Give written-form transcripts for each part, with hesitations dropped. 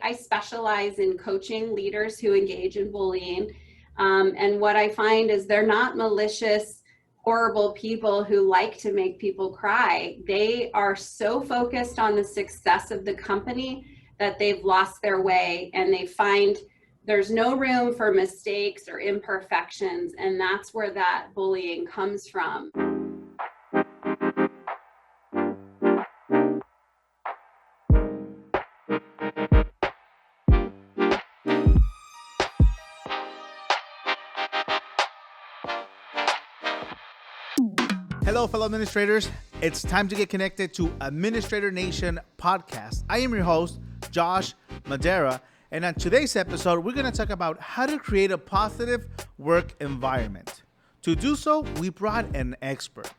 I specialize in coaching leaders who engage in bullying. And what I find is they're not malicious, horrible people who like to make people cry. They are so focused on the success of the company that they've lost their way, and they find there's no room for mistakes or imperfections. And that's where that bullying comes from. Hello, fellow administrators. It's time to get connected to Administrator Nation podcast. I am your host, Josh Madera, and on today's episode, we're going to talk about how to create a positive work environment. To do so, we brought an expert.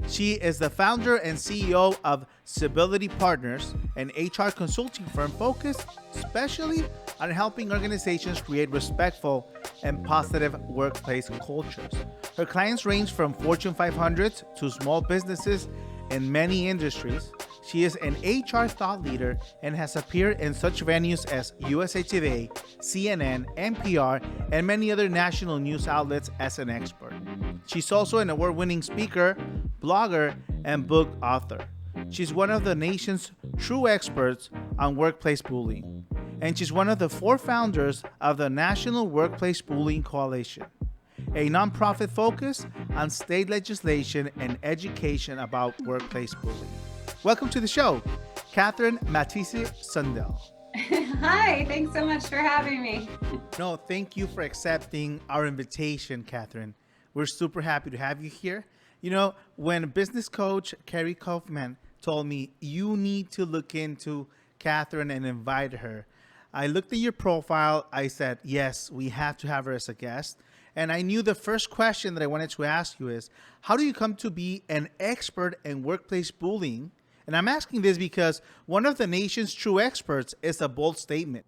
She is the founder and CEO of Civility Partners, an HR consulting firm focused especially on helping organizations create respectful and positive workplace cultures. Her clients range from Fortune 500s to small businesses in many industries. She is an HR thought leader and has appeared in such venues as USA Today, CNN, NPR, and many other national news outlets as an expert. She's also an award-winning speaker, blogger, and book author. She's one of the nation's true experts on workplace bullying, and she's one of the 4 founders of the National Workplace Bullying Coalition, a nonprofit focused on state legislation and education about workplace bullying. Welcome to the show, Catherine Mattice Zundel. Hi, thanks so much for having me. No, thank you for accepting our invitation, Catherine. We're super happy to have you here. You know, when business coach Carrie Kaufman told me you need to look into Catherine and invite her, I looked at your profile. I said, yes, we have to have her as a guest. And I knew the first question that I wanted to ask you is, how do you come to be an expert in workplace bullying? And I'm asking this because one of the nation's true experts is a bold statement.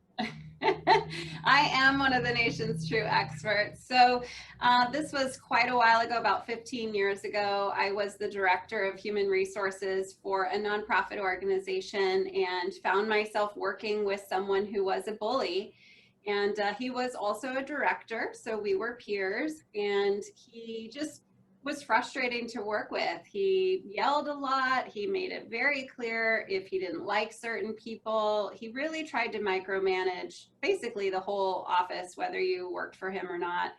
I am one of the nation's true experts. So this was quite a while ago, about 15 years ago. I was the director of human resources for a nonprofit organization and found myself working with someone who was a bully. And he was also a director, so we were peers, and he just was frustrating to work with. He yelled a lot. He made it very clear if he didn't like certain people. He really tried to micromanage basically the whole office, whether you worked for him or not.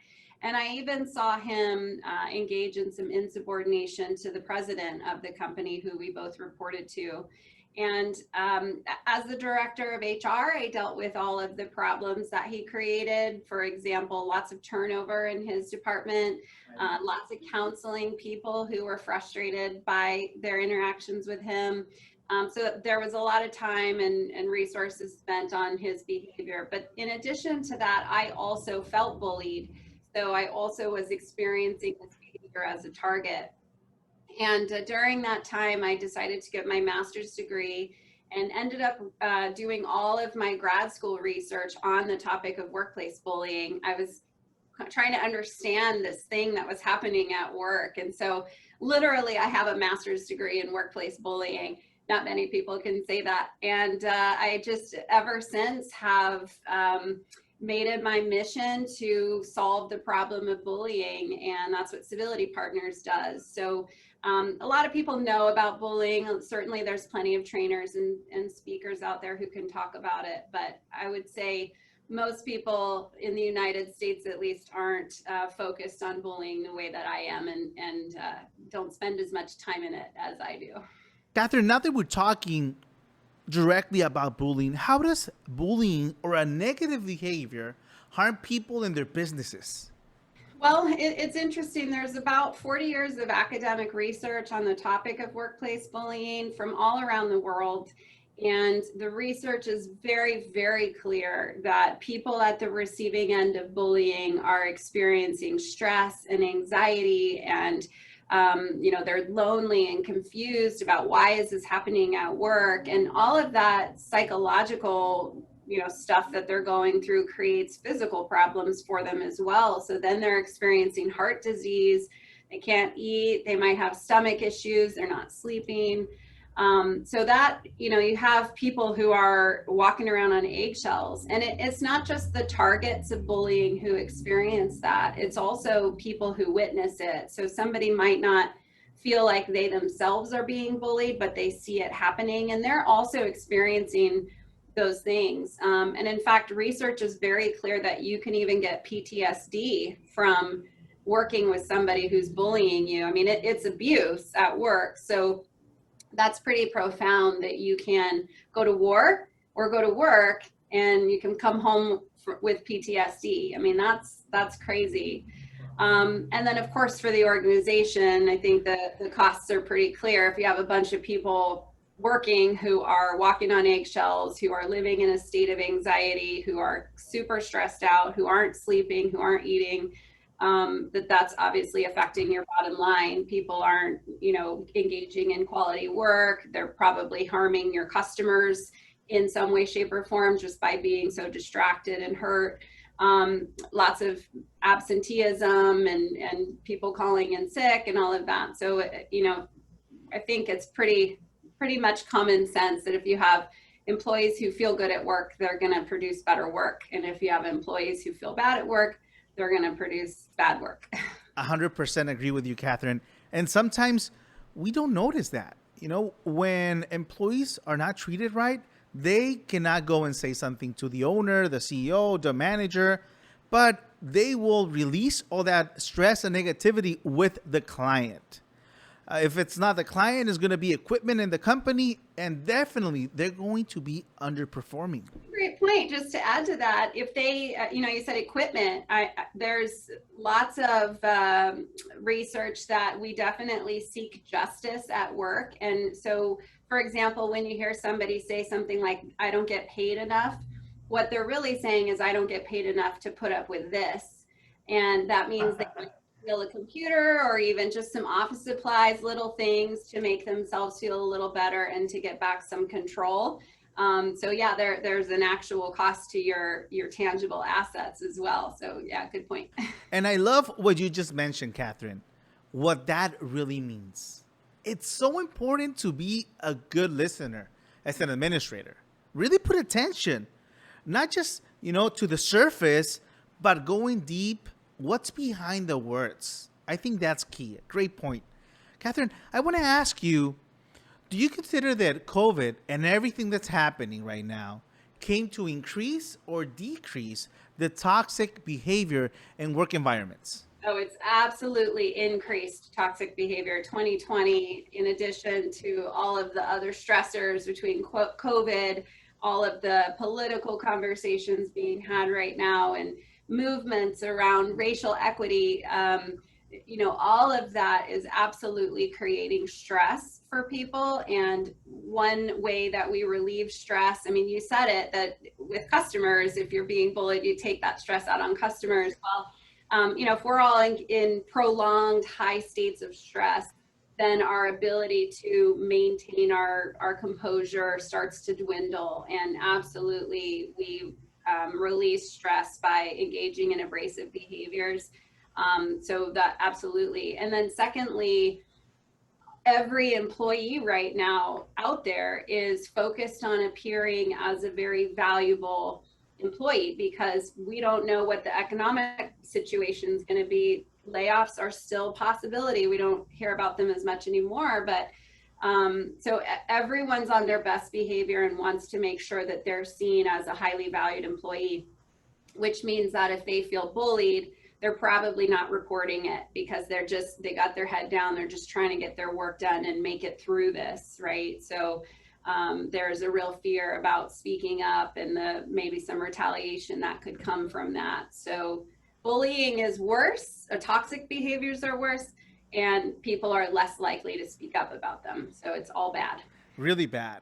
And I even saw him engage in some insubordination to the president of the company, who we both reported to. And as the director of HR, I dealt with all of the problems that he created. For example, lots of turnover in his department, lots of counseling people who were frustrated by their interactions with him. So there was a lot of time and resources spent on his behavior. But in addition to that, I also felt bullied. So I also was experiencing this behavior as a target. And during that time, I decided to get my master's degree and ended up doing all of my grad school research on the topic of workplace bullying. I was trying to understand this thing that was happening at work. And so literally, I have a master's degree in workplace bullying. Not many people can say that. And I just ever since have made it my mission to solve the problem of bullying. And that's what Civility Partners does. So a lot of people know about bullying. Certainly there's plenty of trainers and speakers out there who can talk about it. But I would say most people in the United States, at least, aren't focused on bullying the way that I am and don't spend as much time in it as I do. Catherine, now that we're talking directly about bullying, how does bullying or a negative behavior harm people in their businesses? Well, it's interesting. There's about 40 years of academic research on the topic of workplace bullying from all around the world. And the research is very, very clear that people at the receiving end of bullying are experiencing stress and anxiety, and they're lonely and confused about why is this happening at work, and all of that psychological stuff that they're going through creates physical problems for them as well. So then they're experiencing heart disease, they can't eat, they might have stomach issues, they're not sleeping. So that, you have people who are walking around on eggshells, and it's not just the targets of bullying who experience that. It's also people who witness it. So somebody might not feel like they themselves are being bullied, but they see it happening, and they're also experiencing those things. And in fact, research is very clear that you can even get PTSD from working with somebody who's bullying you. I mean, it's abuse at work. So that's pretty profound, that you can go to war or go to work and you can come home with PTSD. I mean, that's crazy. And then of course, for the organization, I think that the costs are pretty clear. If you have a bunch of people working who are walking on eggshells, who are living in a state of anxiety, who are super stressed out, who aren't sleeping, who aren't eating, that's obviously affecting your bottom line. People aren't, engaging in quality work. They're probably harming your customers in some way, shape, or form just by being so distracted and hurt. Lots of absenteeism and people calling in sick and all of that. So, I think it's pretty much common sense that if you have employees who feel good at work, they're going to produce better work. And if you have employees who feel bad at work, they're going to produce bad work. 100% agree with you, Catherine. And sometimes we don't notice that. When employees are not treated right, they cannot go and say something to the owner, the CEO, the manager, but they will release all that stress and negativity with the client. If it's not the client, it's going to be equipment in the company, and definitely they're going to be underperforming. Great point. Just to add to that, if they, you said equipment, there's lots of research that we definitely seek justice at work. And so, for example, when you hear somebody say something like, I don't get paid enough, what they're really saying is, I don't get paid enough to put up with this. And that means they steal a computer or even just some office supplies, little things to make themselves feel a little better and to get back some control. So yeah, there's an actual cost to your tangible assets as well. So yeah, good point. And I love what you just mentioned, Catherine, what that really means. It's so important to be a good listener as an administrator. Really put attention, not just, to the surface, but going deep. What's behind the words? I think that's key. Great point. Catherine, I want to ask you, do you consider that COVID and everything that's happening right now came to increase or decrease the toxic behavior in work environments? Oh, it's absolutely increased toxic behavior. 2020, in addition to all of the other stressors between COVID, all of the political conversations being had right now, and movements around racial equity, all of that is absolutely creating stress for people. And one way that we relieve stress, I mean, you said it, that with customers, if you're being bullied, you take that stress out on customers. Well, if we're all in prolonged high states of stress, then our ability to maintain our composure starts to dwindle. And absolutely, we release stress by engaging in abrasive behaviors. So that absolutely. And then secondly, every employee right now out there is focused on appearing as a very valuable employee, because we don't know what the economic situation is going to be. Layoffs are still a possibility. We don't hear about them as much anymore, but so everyone's on their best behavior and wants to make sure that they're seen as a highly valued employee, which means that if they feel bullied, they're probably not reporting it, because they got their head down. They're just trying to get their work done and make it through this, right? So there's a real fear about speaking up and maybe some retaliation that could come from that. So bullying is worse, toxic behaviors are worse, and people are less likely to speak up about them. So it's all bad. Really bad.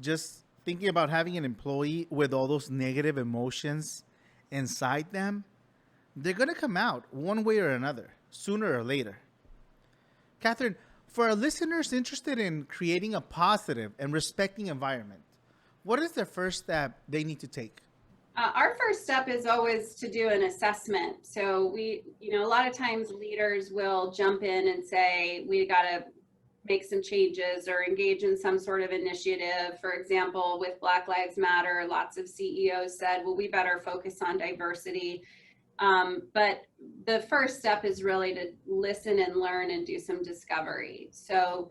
Just thinking about having an employee with all those negative emotions inside them, they're going to come out one way or another, sooner or later. Catherine, for our listeners interested in creating a positive and respecting environment, what is the first step they need to take? Our first step is always to do an assessment. So a lot of times leaders will jump in and say, we got to make some changes or engage in some sort of initiative. For example, with Black Lives Matter, lots of CEOs said, well, we better focus on diversity. But the first step is really to listen and learn and do some discovery. So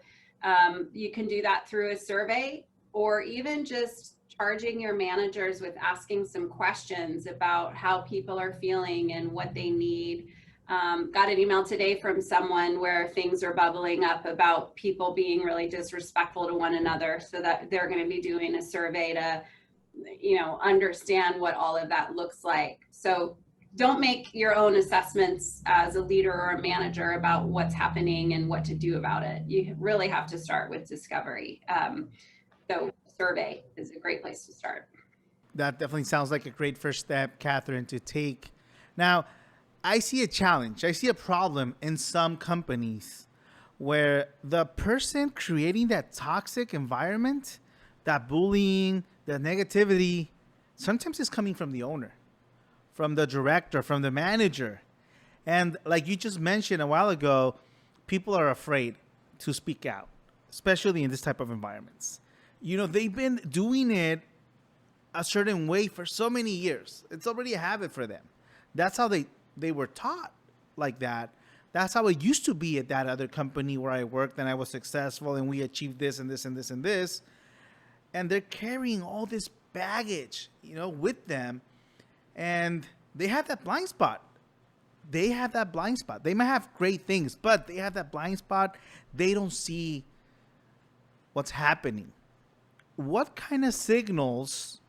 you can do that through a survey, or even just charging your managers with asking some questions about how people are feeling and what they need. Got an email today from someone where things are bubbling up about people being really disrespectful to one another, so that they're going to be doing a survey to, understand what all of that looks like. So don't make your own assessments as a leader or a manager about what's happening and what to do about it. You really have to start with discovery. So survey is a great place to start. That definitely sounds like a great first step, Catherine, to take. Now, I see a challenge. I see a problem in some companies where the person creating that toxic environment, that bullying, the negativity, sometimes is coming from the owner, from the director, from the manager. And like you just mentioned a while ago, people are afraid to speak out, especially in this type of environments. They've been doing it a certain way for so many years. It's already a habit for them. That's how they were taught like that. That's how it used to be at that other company where I worked and I was successful and we achieved this and this and this and this. And they're carrying all this baggage, with them. And they have that blind spot. They might have great things, but they have that blind spot. They don't see what's happening. What kind of signals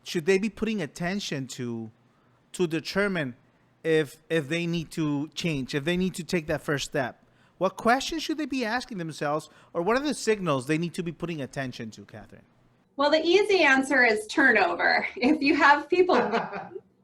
should they be putting attention to determine if they need to change, if they need to take that first step? What questions should they be asking themselves, or what are the signals they need to be putting attention to, Catherine? Well, the easy answer is turnover. If you have people,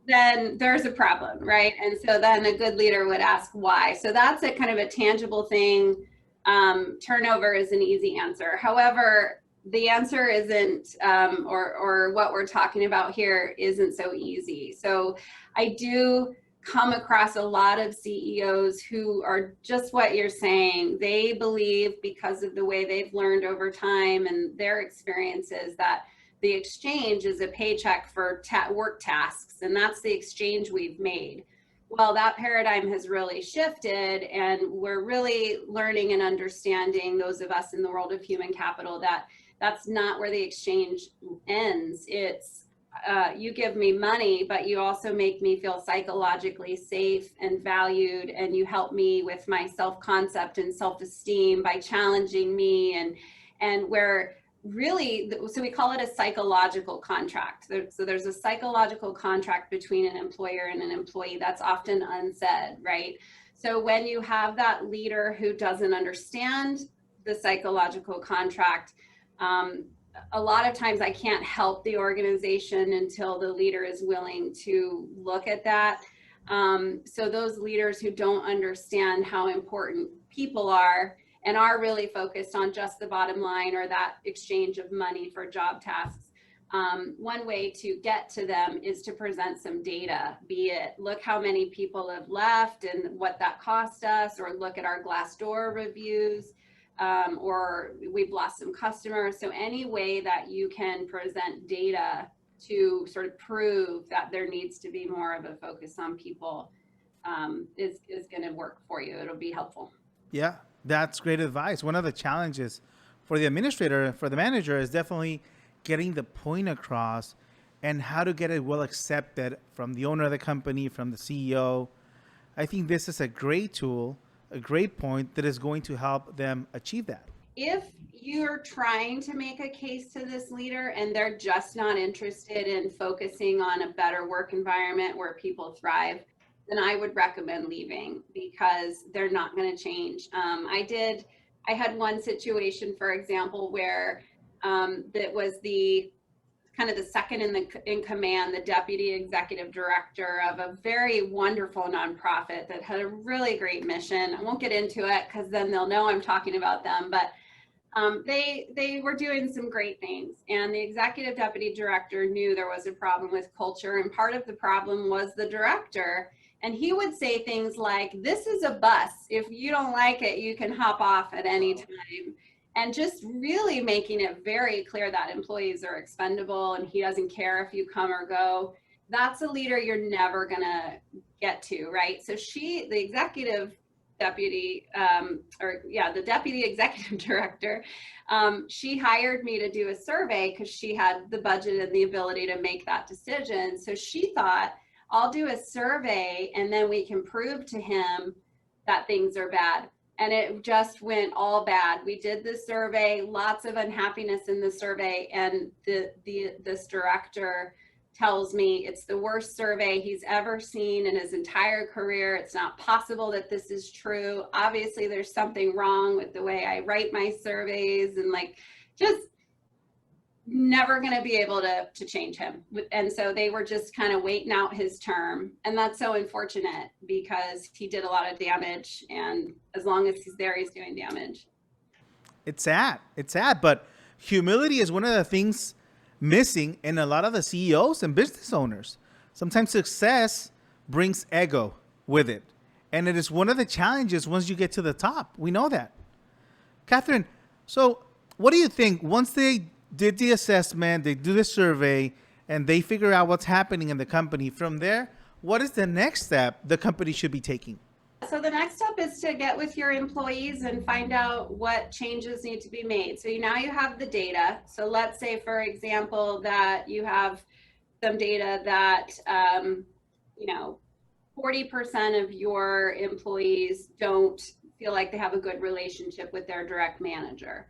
then there's a problem, right? And so then a good leader would ask why. So that's a kind of a tangible thing. Turnover is an easy answer. However, the answer isn't, or what we're talking about here isn't so easy. So I do come across a lot of CEOs who are just what you're saying. They believe, because of the way they've learned over time and their experiences, that the exchange is a paycheck for work tasks, and that's the exchange we've made. Well, that paradigm has really shifted, and we're really learning and understanding, those of us in the world of human capital, that that's not where the exchange ends. It's you give me money, but you also make me feel psychologically safe and valued, and you help me with my self-concept and self-esteem by challenging me, and where really, so we call it a psychological contract. So there's a psychological contract between an employer and an employee that's often unsaid, right? So when you have that leader who doesn't understand the psychological contract, a lot of times I can't help the organization until the leader is willing to look at that. So those leaders who don't understand how important people are and are really focused on just the bottom line or that exchange of money for job tasks, one way to get to them is to present some data, be it look how many people have left and what that cost us, or look at our Glassdoor reviews, or we've lost some customers. So any way that you can present data to sort of prove that there needs to be more of a focus on people is going to work for you. It'll be helpful. Yeah, that's great advice. One of the challenges for the administrator, for the manager, is definitely getting the point across and how to get it well accepted from the owner of the company, from the CEO. I think this is a great tool, a great point that is going to help them achieve that. If you're trying to make a case to this leader and they're just not interested in focusing on a better work environment where people thrive, then I would recommend leaving, because they're not going to change. I had one situation, for example, where that was the kind of the second in command, the deputy executive director of a very wonderful nonprofit that had a really great mission. I won't get into it because then they'll know I'm talking about them, but they were doing some great things, and the executive deputy director knew there was a problem with culture, and part of the problem was the director. And he would say things like, this is a bus. If you don't like it, you can hop off at any time. And just really making it very clear that employees are expendable and he doesn't care if you come or go. That's a leader you're never gonna get to, right? So the executive deputy, the deputy executive director, she hired me to do a survey because she had the budget and the ability to make that decision. So she thought, I'll do a survey and then we can prove to him that things are bad. And it just went all bad. We did the survey, lots of unhappiness in the survey, and this director tells me it's the worst survey he's ever seen in his entire career. It's not possible that this is true. Obviously, there's something wrong with the way I write my surveys, and like, just never going to be able to change him. And so they were just kind of waiting out his term. And that's so unfortunate because he did a lot of damage. And as long as he's there, he's doing damage. It's sad. It's sad. But humility is one of the things missing in a lot of the CEOs and business owners. Sometimes success brings ego with it. And it is one of the challenges once you get to the top. We know that. Catherine, so what do you think once they did the assessment, they do the survey, and they figure out what's happening in the company? From there, what is the next step the company should be taking? So the next step is to get with your employees and find out what changes need to be made. So now you have the data. So let's say, for example, that you have some data that, 40% of your employees don't feel like they have a good relationship with their direct manager.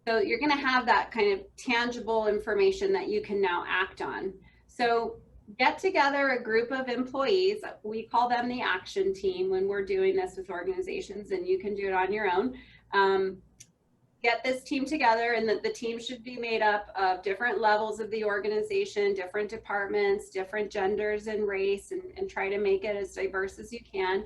So you're going to have that kind of tangible information that you can now act on. So get together a group of employees. We call them the action team when we're doing this with organizations, and you can do it on your own. Get this team together, and the team should be made up of different levels of the organization, different departments, different genders and race, and try to make it as diverse as you can.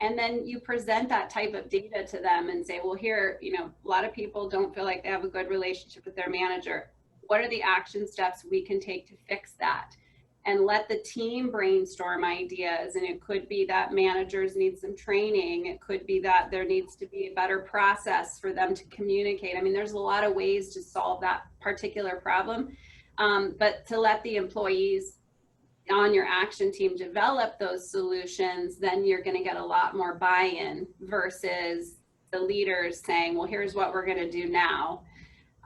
And then you present that type of data to them and say, well, here, a lot of people don't feel like they have a good relationship with their manager. What are the action steps we can take to fix that? And let the team brainstorm ideas. And it could be that managers need some training. It could be that there needs to be a better process for them to communicate. I mean, there's a lot of ways to solve that particular problem. But to let the employees on your action team develop those solutions, then you're going to get a lot more buy-in versus the leaders saying, well, here's what we're going to do now.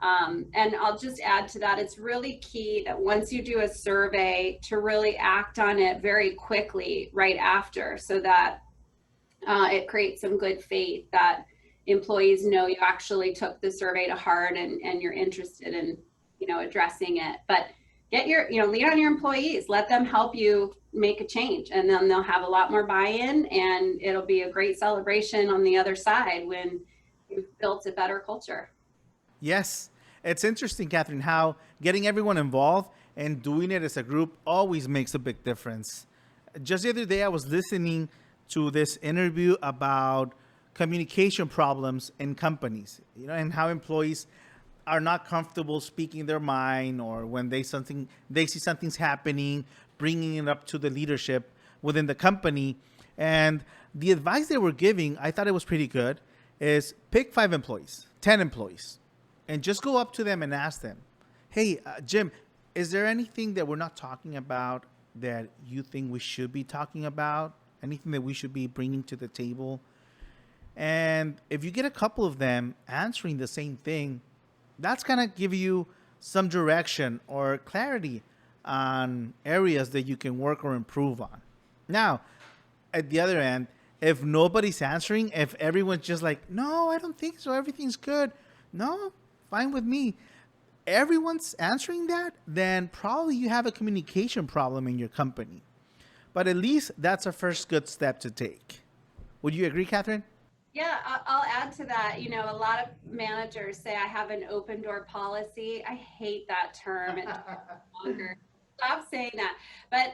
And I'll just add to that, it's really key that once you do a survey to really act on it very quickly right after, so that it creates some good faith that employees know you actually took the survey to heart and you're interested in, addressing it. But get lead on your employees, let them help you make a change, and then they'll have a lot more buy-in, and it'll be a great celebration on the other side when you've built a better culture. Yes. It's interesting, Catherine, how getting everyone involved and doing it as a group always makes a big difference. Just the other day, I was listening to this interview about communication problems in companies, and how employees are not comfortable speaking their mind, or when they see something's happening, bringing it up to the leadership within the company. And the advice they were giving, I thought it was pretty good, is pick 5 employees, 10 employees, and just go up to them and ask them, hey, Jim, is there anything that we're not talking about that you think we should be talking about? Anything that we should be bringing to the table? And if you get a couple of them answering the same thing, that's going to give you some direction or clarity on areas that you can work or improve on. Now, at the other end, if nobody's answering, if everyone's just like, no, I don't think so, everything's good, no, fine with me, everyone's answering that, then probably you have a communication problem in your company. But at least that's a first good step to take. Would you agree, Catherine? Yeah, I'll add to that. A lot of managers say I have an open door policy. I hate that term. It's longer. Stop saying that. But,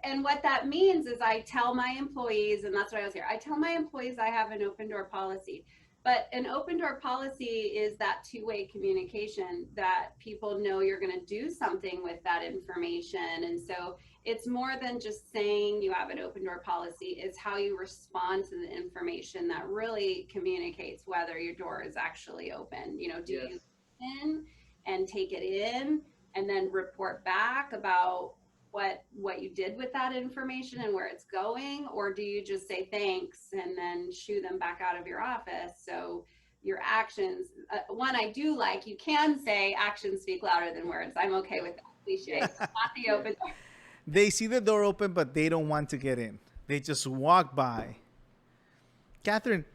and what that means is I tell my employees, and that's what I was here, I tell my employees I have an open door policy. But an open door policy is that two-way communication, that people know you're going to do something with that information. And so it's more than just saying you have an open door policy. It's how you respond to the information that really communicates whether your door is actually open. You know, do you in and take it in and then report back about what you did with that information and where it's going, or do you just say thanks and then shoo them back out of your office? So your actions, one I do like, you can say actions speak louder than words. I'm okay with that cliche. Not the open door. They see the door open, but they don't want to get in. They just walk by. Catherine,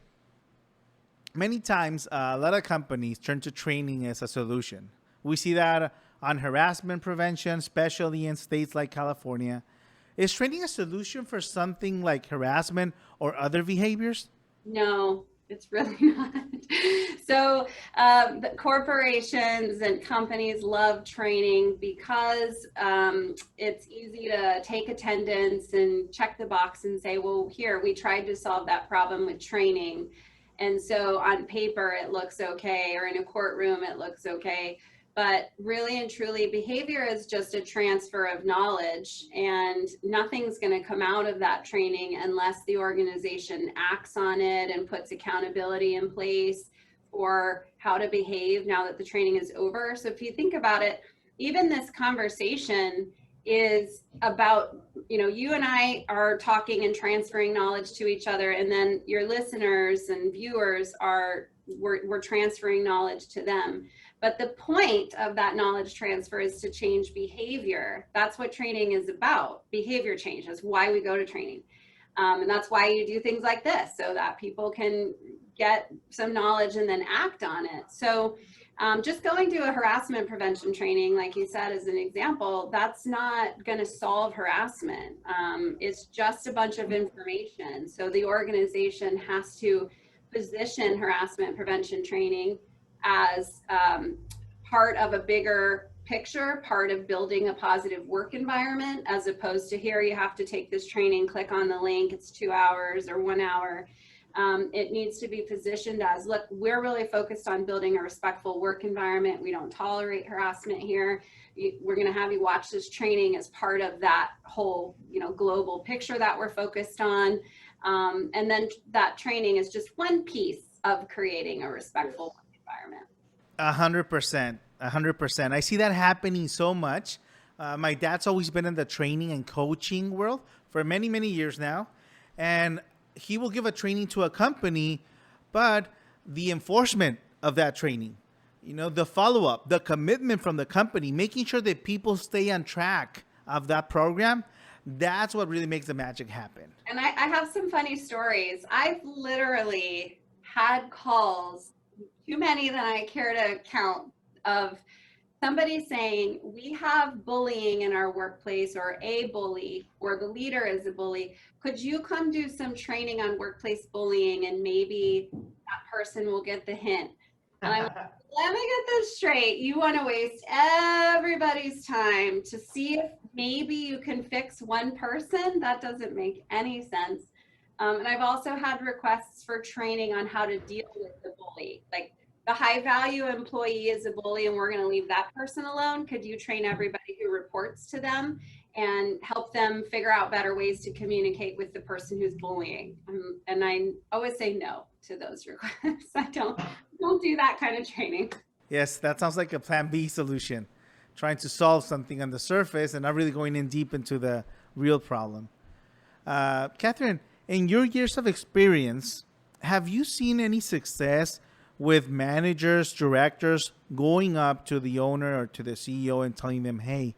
many times a lot of companies turn to training as a solution. We see that on harassment prevention, especially in states like California. Is training a solution for something like harassment or other behaviors? No, it's really not. So the corporations and companies love training because it's easy to take attendance and check the box and say, well, here, we tried to solve that problem with training. And so on paper, it looks okay, or in a courtroom, it looks okay. But really and truly, behavior is just a transfer of knowledge, and nothing's going to come out of that training unless the organization acts on it and puts accountability in place for how to behave now that the training is over. So if you think about it, even this conversation is about, you know, you and I are talking and transferring knowledge to each other, and then your listeners and viewers are, we're transferring knowledge to them. But the point of that knowledge transfer is to change behavior. That's what training is about. Behavior change is why we go to training. And that's why you do things like this, so that people can get some knowledge and then act on it. So just going to a harassment prevention training, like you said, as an example, that's not going to solve harassment. It's just a bunch of information. So the organization has to position harassment prevention training as part of a bigger picture, part of building a positive work environment, as opposed to here, you have to take this training, click on the link, it's 2 hours or 1 hour. It needs to be positioned as, look, we're really focused on building a respectful work environment. We don't tolerate harassment here. We're going to have you watch this training as part of that whole, you know, global picture that we're focused on. And then that training is just one piece of creating a respectful work environment. 100%. 100%. I see that happening so much. My dad's always been in the training and coaching world for many, many years now. And he will give a training to a company, but the enforcement of that training, you know, the follow-up, the commitment from the company, making sure that people stay on track of that program, that's what really makes the magic happen. And I have some funny stories. I've literally had calls, too many than I care to count, of somebody saying, we have bullying in our workplace, or a bully, or the leader is a bully. Could you come do some training on workplace bullying, and maybe that person will get the hint? And I'm like, let me get this straight. You want to waste everybody's time to see if maybe you can fix one person? That doesn't make any sense. And I've also had requests for training on how to deal with the bully. Like, the high value employee is a bully and we're going to leave that person alone. Could you train everybody who reports to them and help them figure out better ways to communicate with the person who's bullying? And I always say no to those requests. I don't do that kind of training. Yes, that sounds like a plan B solution. Trying to solve something on the surface and not really going in deep into the real problem. Catherine, in your years of experience, have you seen any success with managers, directors going up to the owner or to the CEO and telling them, hey,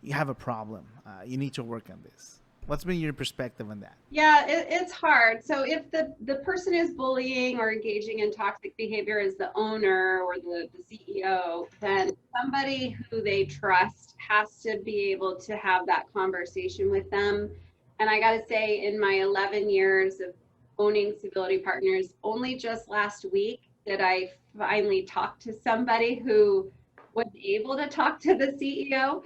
you have a problem. You need to work on this. What's been your perspective on that? Yeah, it's hard. So if the person who's bullying or engaging in toxic behavior is the owner or the CEO, then somebody who they trust has to be able to have that conversation with them. And I got to say, in my 11 years of owning Civility Partners, only just last week did I finally talk to somebody who was able to talk to the CEO.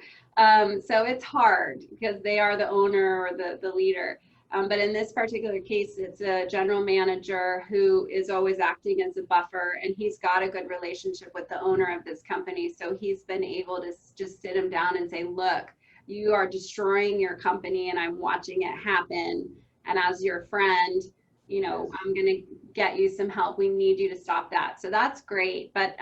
So it's hard because they are the owner or the leader. But in this particular case, it's a general manager who is always acting as a buffer, and he's got a good relationship with the owner of this company. So he's been able to just sit him down and say, look, you are destroying your company and I'm watching it happen. And as your friend, I'm going to get you some help. We need you to stop that. So that's great. But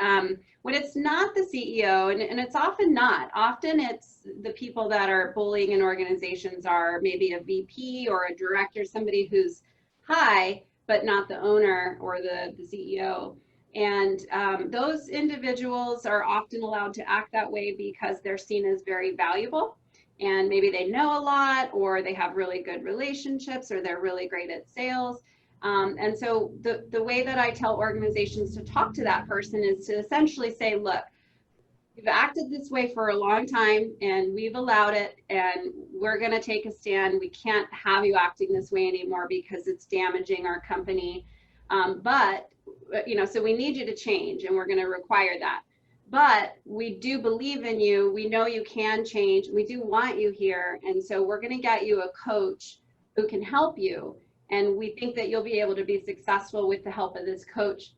when it's not the CEO, and it's often not, often it's the people that are bullying in organizations are maybe a VP or a director, somebody who's high, but not the owner or the CEO. And those individuals are often allowed to act that way because they're seen as very valuable. And maybe they know a lot, or they have really good relationships, or they're really great at sales. And so the way that I tell organizations to talk to that person is to essentially say, look, you've acted this way for a long time and we've allowed it, and we're going to take a stand. We can't have you acting this way anymore because it's damaging our company. So we need you to change, and we're going to require that. But we do believe in you. We know you can change. We do want you here. And so we're going to get you a coach who can help you. And we think that you'll be able to be successful with the help of this coach.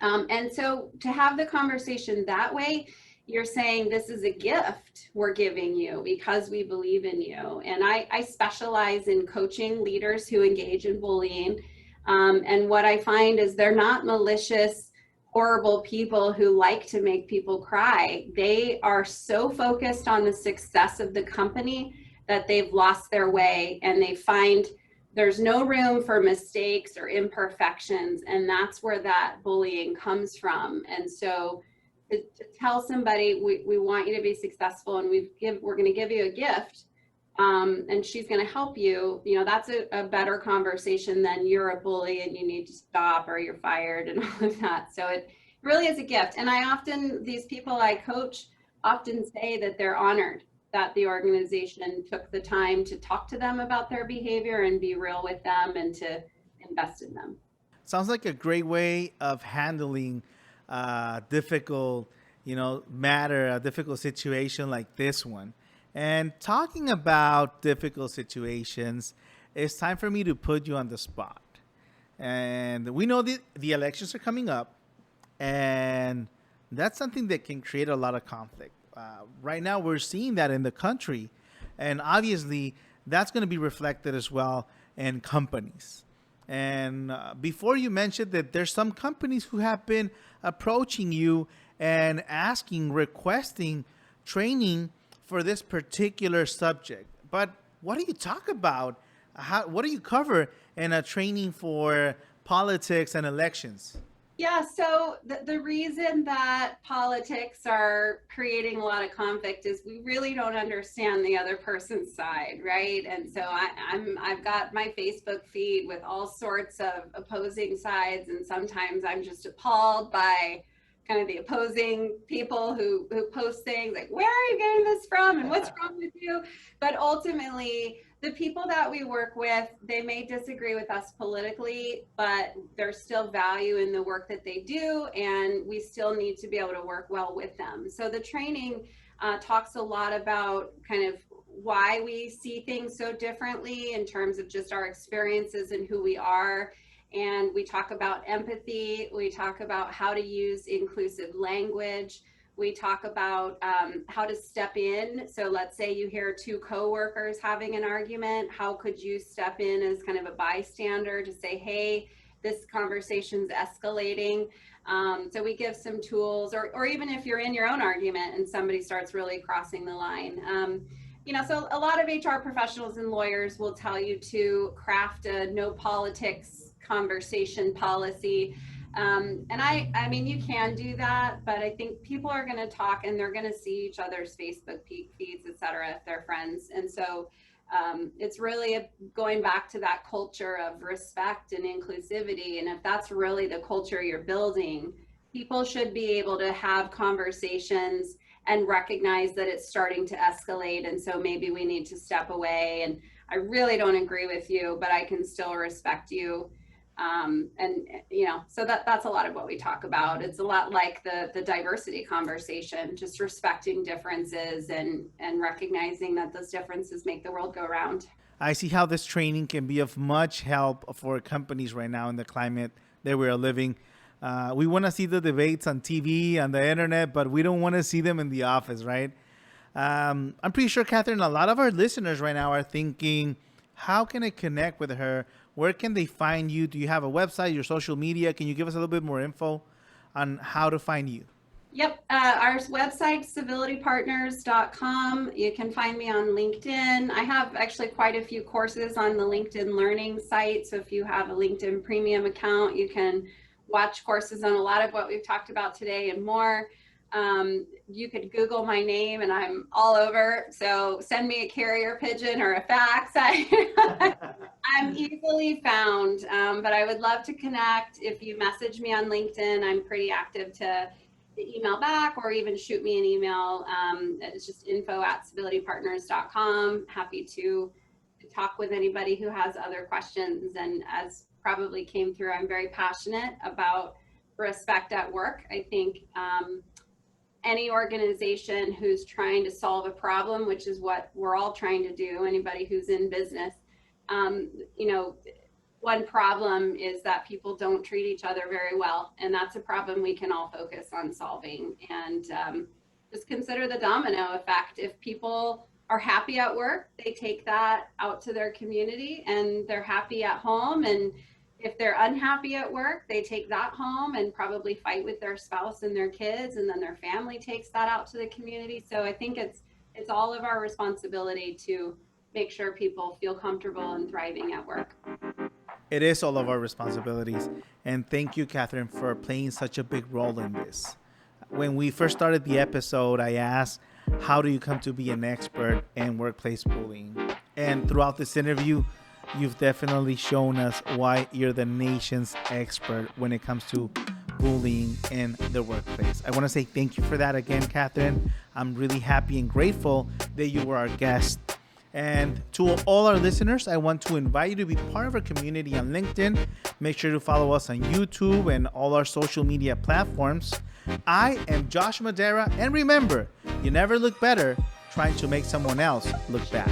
And so to have the conversation that way, you're saying this is a gift we're giving you because we believe in you. And I specialize in coaching leaders who engage in bullying. And what I find is they're not malicious, horrible people who like to make people cry. They are so focused on the success of the company that they've lost their way, and they find there's no room for mistakes or imperfections. And that's where that bullying comes from. And so to tell somebody, we want you to be successful, and we're going to give you a gift, and she's going to help you, that's a better conversation than you're a bully and you need to stop or you're fired and all of that. So it really is a gift. And these people I coach often say that they're honored that the organization took the time to talk to them about their behavior and be real with them and to invest in them. Sounds like a great way of handling difficult, matter, a difficult situation like this one. And talking about difficult situations, it's time for me to put you on the spot. And we know the elections are coming up, and that's something that can create a lot of conflict. Right now, we're seeing that in the country, and obviously, that's going to be reflected as well in companies. And before, you mentioned that there's some companies who have been approaching you and requesting training for this particular subject. But what do you talk about? What do you cover in a training for politics and elections? Yeah, so the reason that politics are creating a lot of conflict is we really don't understand the other person's side, right? And so I've got my Facebook feed with all sorts of opposing sides, and sometimes I'm just appalled by kind of the opposing people who post things like, where are you getting this from and what's wrong with you? But ultimately, the people that we work with, they may disagree with us politically, but there's still value in the work that they do, and we still need to be able to work well with them. So the training talks a lot about kind of why we see things so differently in terms of just our experiences and who we are. And we talk about empathy. We talk about how to use inclusive language. We talk about how to step in. So let's say you hear two coworkers having an argument. How could you step in as kind of a bystander to say, hey, this conversation's escalating? So we give some tools, or even if you're in your own argument and somebody starts really crossing the line. So a lot of HR professionals and lawyers will tell you to craft a no politics conversation policy. And I mean, you can do that, but I think people are going to talk and they're going to see each other's Facebook feeds, et cetera, if they're friends. And so it's really going back to that culture of respect and inclusivity. And if that's really the culture you're building, people should be able to have conversations and recognize that it's starting to escalate. And so maybe we need to step away. And I really don't agree with you, but I can still respect you. So that's a lot of what we talk about. It's a lot like the diversity conversation, just respecting differences and recognizing that those differences make the world go round. I see how this training can be of much help for companies right now in the climate that we're living. We want to see the debates on TV, on the internet, but we don't want to see them in the office, right? I'm pretty sure, Catherine, a lot of our listeners right now are thinking, how can I connect with her? Where can they find you? Do you have a website, your social media? Can you give us a little bit more info on how to find you? Yep. Our website, civilitypartners.com. You can find me on LinkedIn. I have actually quite a few courses on the LinkedIn Learning site. So if you have a LinkedIn Premium account, you can watch courses on a lot of what we've talked about today and more. You could Google my name and I'm all over. So send me a carrier pigeon or a fax. I'm easily found, but I would love to connect. If you message me on LinkedIn, I'm pretty active to email back or even shoot me an email. It's just info@civilitypartners.com. Happy to talk with anybody who has other questions. And as probably came through, I'm very passionate about respect at work. I think any organization who's trying to solve a problem, which is what we're all trying to do, anybody who's in business, one problem is that people don't treat each other very well. And that's a problem we can all focus on solving. And just consider the domino effect. If people are happy at work, they take that out to their community and they're happy at home. And if they're unhappy at work, they take that home and probably fight with their spouse and their kids. And then their family takes that out to the community. So I think it's all of our responsibility to make sure people feel comfortable and thriving at work. It is all of our responsibilities. And thank you, Catherine, for playing such a big role in this. When we first started the episode, I asked, how do you come to be an expert in workplace bullying? And throughout this interview, you've definitely shown us why you're the nation's expert when it comes to bullying in the workplace. I want to say thank you for that again, Catherine. I'm really happy and grateful that you were our guest. And to all our listeners, I want to invite you to be part of our community on LinkedIn. Make sure to follow us on YouTube and all our social media platforms. I am Josh Madera, and remember, you never look better trying to make someone else look bad.